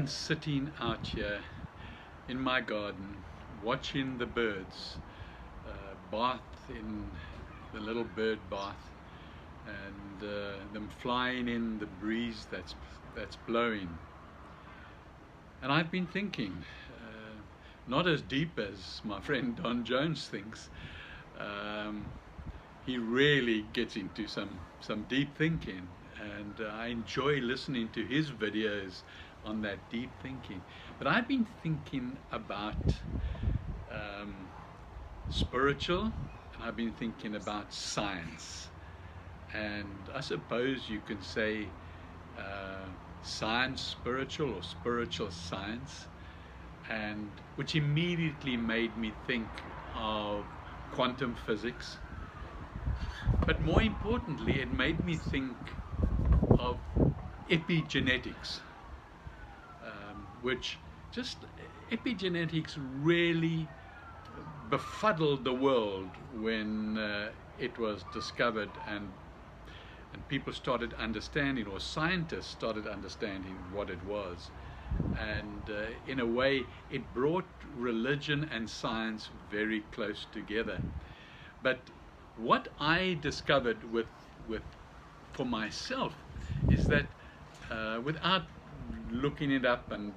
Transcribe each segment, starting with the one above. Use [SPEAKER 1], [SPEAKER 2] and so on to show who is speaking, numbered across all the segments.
[SPEAKER 1] Sitting out here in my garden watching the birds bath in the little bird bath, and them flying in the breeze that's blowing. And I've been thinking, not as deep as my friend Don Jones thinks. He really gets into some deep thinking, and I enjoy listening to his videos on that deep thinking. But I've been thinking about spiritual, and I've been thinking about science, and I suppose you can say science spiritual or spiritual science, and which immediately made me think of quantum physics. But more importantly, it made me think of epigenetics, which just epigenetics really befuddled the world when it was discovered, and people started understanding, or scientists started understanding what it was. And in a way, it brought religion and science very close together. But what I discovered for myself is that without looking it up and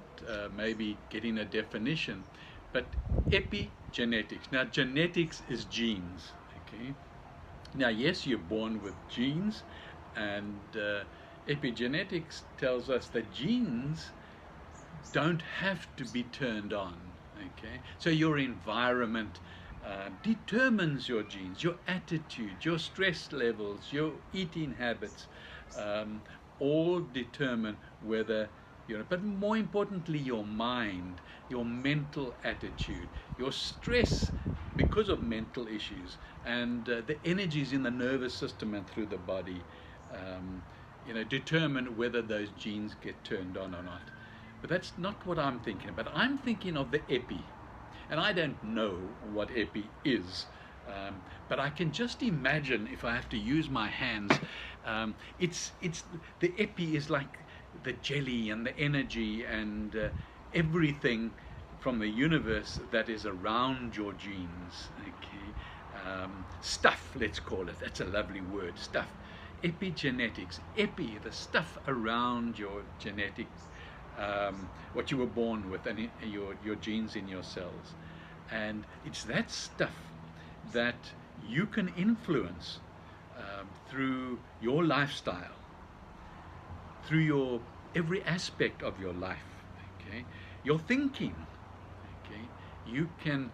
[SPEAKER 1] maybe getting a definition, but epigenetics. Now, genetics is genes, okay? Now, yes, you're born with genes, and epigenetics tells us that genes don't have to be turned on, okay? So your environment determines your genes, your attitude, your stress levels, your eating habits, all determine whether you're, but more importantly, your mind, your mental attitude, your stress because of mental issues, and the energies in the nervous system and through the body, determine whether those genes get turned on or not. But that's not what I'm thinking about. I'm thinking of the epi, and I don't know what epi is, but I can just imagine, if I have to use my hands, it's the epi is like the jelly and the energy and everything from the universe that is around your genes, okay? Stuff, let's call it. That's a lovely word, stuff. Epigenetics, epi, the stuff around your genetics, what you were born with, and your genes in your cells. And it's that stuff that you can influence through your lifestyle, through your every aspect of your life, okay? Your thinking, okay? You can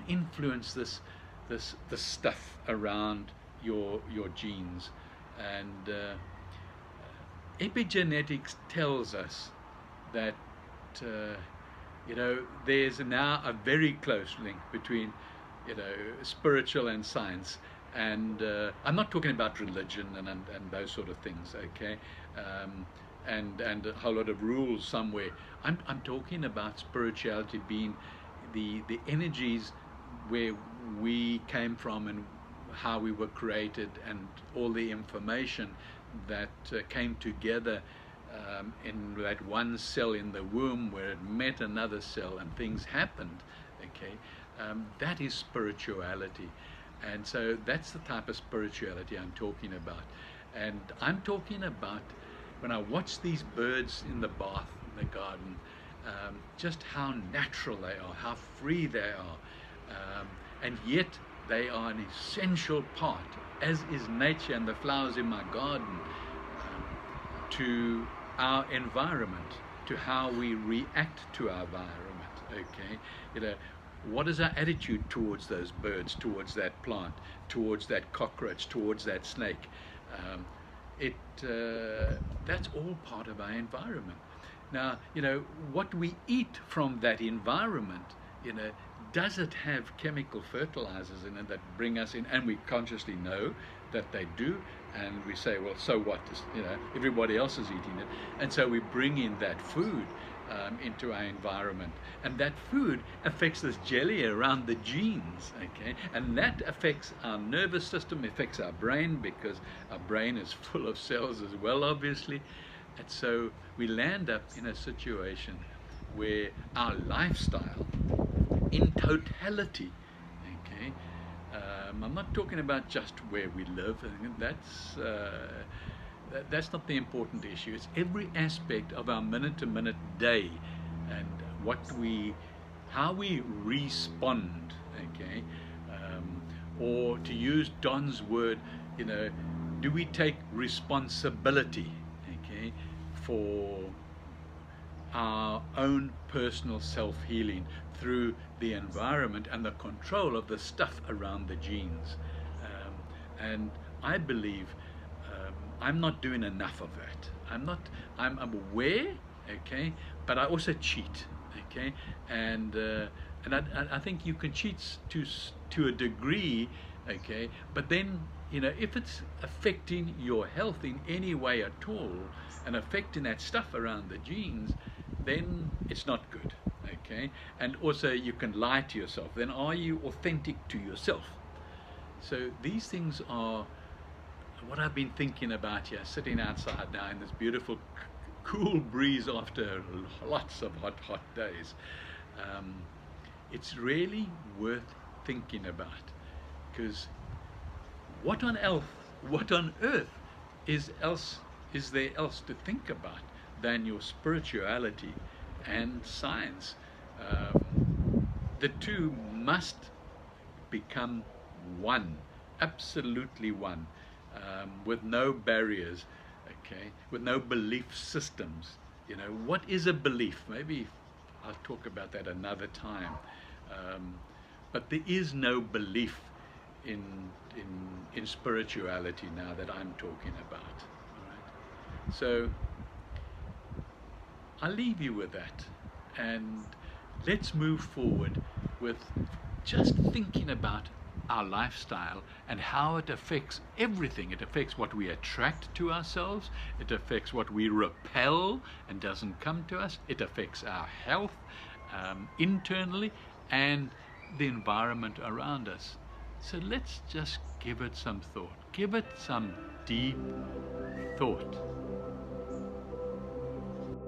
[SPEAKER 1] influence this stuff around your genes. And epigenetics tells us that there's now a very close link between spiritual and science. And I'm not talking about religion and those sort of things, okay? And a whole lot of rules somewhere. I'm talking about spirituality being the energies where we came from and how we were created, and all the information that came together in that one cell in the womb where it met another cell and things happened, okay? That is spirituality. And so that's the type of spirituality I'm talking about. And I'm talking about when I watch these birds in the bath, in the garden, just how natural they are, how free they are, and yet they are an essential part, as is nature and the flowers in my garden, to our environment, to how we react to our environment. Okay, what is our attitude towards those birds, towards that plant, towards that cockroach, towards that snake? That's all part of our environment. Now, what we eat from that environment, does it have chemical fertilizers in it that bring us in? And we consciously know that they do, and we say, well, so what? Everybody else is eating it, and so we bring in that food into our environment, and that food affects this jelly around the genes, okay, and that affects our nervous system, affects our brain, because our brain is full of cells as well, obviously. And so we land up in a situation where our lifestyle in totality, okay, I'm not talking about just where we live, that's not the important issue. It's every aspect of our minute-to-minute day, and how we respond, okay, or to use Don's word, do we take responsibility, okay, for our own personal self-healing through the environment and the control of the stuff around the genes. And I believe I'm not doing enough of that. I'm aware, okay, but I also cheat, okay, and I think you can cheat to a degree, okay, but then if it's affecting your health in any way at all and affecting that stuff around the genes, then it's not good, okay. And also you can lie to yourself. Then are you authentic to yourself? So these things are what I've been thinking about here, sitting outside now in this beautiful cool breeze after lots of hot days. It's really worth thinking about, because what on earth is there else to think about than your spirituality and science? The two must become one, absolutely one, with no barriers, okay, with no belief systems. What is a belief? Maybe I'll talk about that another time. But there is no belief in spirituality now that I'm talking about. All right? So I'll leave you with that, and let's move forward with just thinking about our lifestyle and how it affects everything. It affects what we attract to ourselves. It affects what we repel and doesn't come to us. It affects our health internally and the environment around us. So let's just give it some thought. Give it some deep thought.